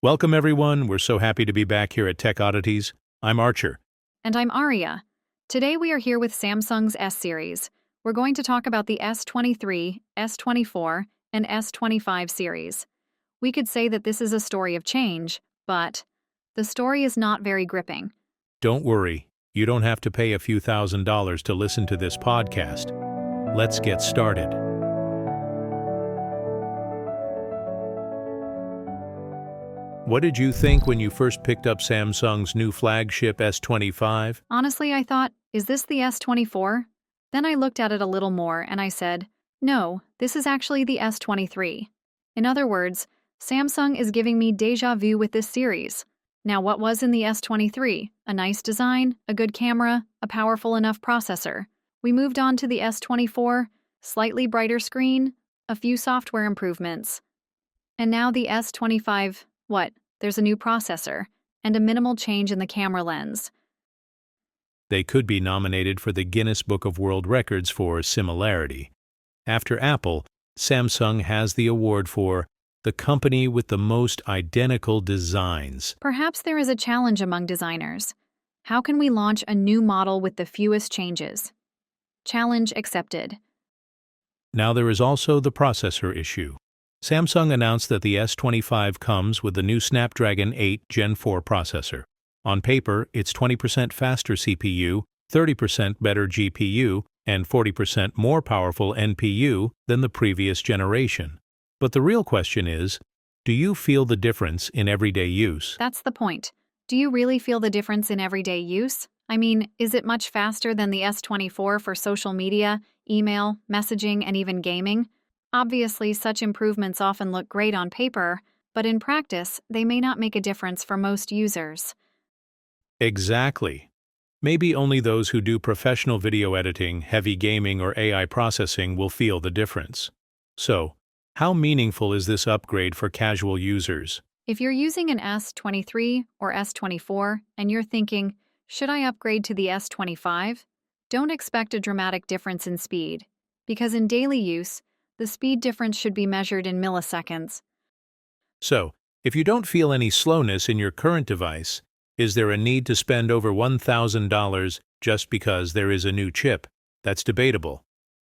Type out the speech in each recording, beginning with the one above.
Welcome everyone, we're so happy to be back here at Tech Oddities. I'm Archer. And I'm Aria. Today we are here with Samsung's S series. We're going to talk about the S23, S24, and S25 series. We could say that this is a story of change, but the story is not very gripping. Don't worry, you don't have to pay a few $1,000s to listen to this podcast. Let's get started. What did you think when you first picked up Samsung's new flagship S25? Honestly, I thought, is this the S24? Then I looked at it a little more and I said, no, this is actually the S23. In other words, Samsung is giving me déjà vu with this series. Now, what was in the S23? A nice design, a good camera, a powerful enough processor. We moved on to the S24, slightly brighter screen, a few software improvements. And now the S25, what? There's a new processor, and a minimal change in the camera lens. They could be nominated for the Guinness Book of World Records for similarity. After Apple, Samsung has the award for the company with the most identical designs. Perhaps there is a challenge among designers. How can we launch a new model with the fewest changes? Challenge accepted. Now there is also the processor issue. Samsung announced that the S25 comes with the new Snapdragon 8 Gen 4 processor. On paper, it's 20% faster CPU, 30% better GPU, and 40% more powerful NPU than the previous generation. But the real question is, do you feel the difference in everyday use? That's the point. Do you really feel the difference in everyday use? I mean, is it much faster than the S24 for social media, email, messaging, and even gaming? Obviously, such improvements often look great on paper, but in practice, they may not make a difference for most users. Exactly. Maybe only those who do professional video editing, heavy gaming, or AI processing will feel the difference. So, how meaningful is this upgrade for casual users? If you're using an S23 or S24 and you're thinking, should I upgrade to the S25? Don't expect a dramatic difference in speed, because in daily use, the speed difference should be measured in milliseconds. So, if you don't feel any slowness in your current device, is there a need to spend over $1,000 just because there is a new chip? That's debatable.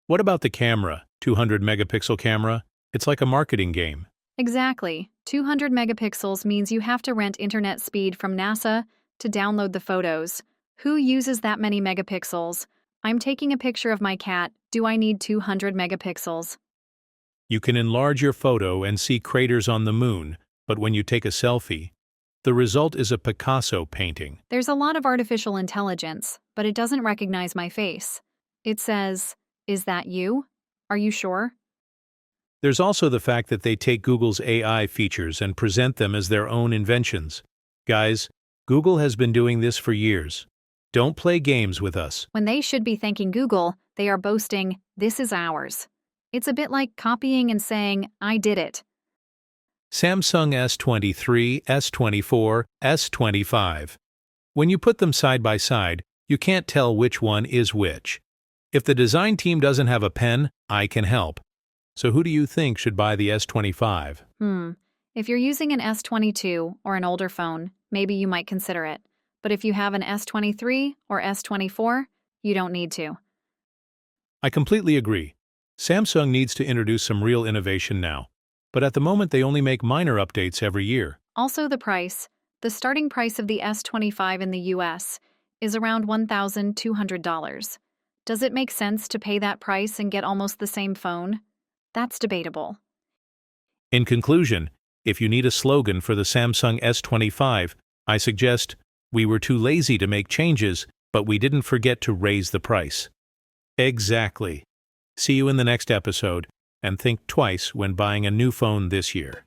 What about the camera? 200 megapixel camera? It's like a marketing game. Exactly. 200 megapixels means you have to rent internet speed from NASA to download the photos. Who uses that many megapixels? I'm taking a picture of my cat. Do I need 200 megapixels? You can enlarge your photo and see craters on the moon, but when you take a selfie, the result is a Picasso painting. There's a lot of artificial intelligence, but it doesn't recognize my face. It says, "Is that you? Are you sure?" There's also the fact that they take Google's AI features and present them as their own inventions. Guys, Google has been doing this for years. Don't play games with us. When they should be thanking Google, they are boasting, "This is ours." It's a bit like copying and saying, "I did it." Samsung S23, S24, S25. When you put them side by side, you can't tell which one is which. If the design team doesn't have a pen, I can help. So who do you think should buy the S25? If you're using an S22 or an older phone, maybe you might consider it. But if you have an S23 or S24, you don't need to. I completely agree. Samsung needs to introduce some real innovation now, but at the moment they only make minor updates every year. Also the price. The starting price of the S25 in the US is around $1,200. Does it make sense to pay that price and get almost the same phone? That's debatable. In conclusion, if you need a slogan for the Samsung S25, I suggest, "We were too lazy to make changes, but we didn't forget to raise the price." Exactly. See you in the next episode, and think twice when buying a new phone this year.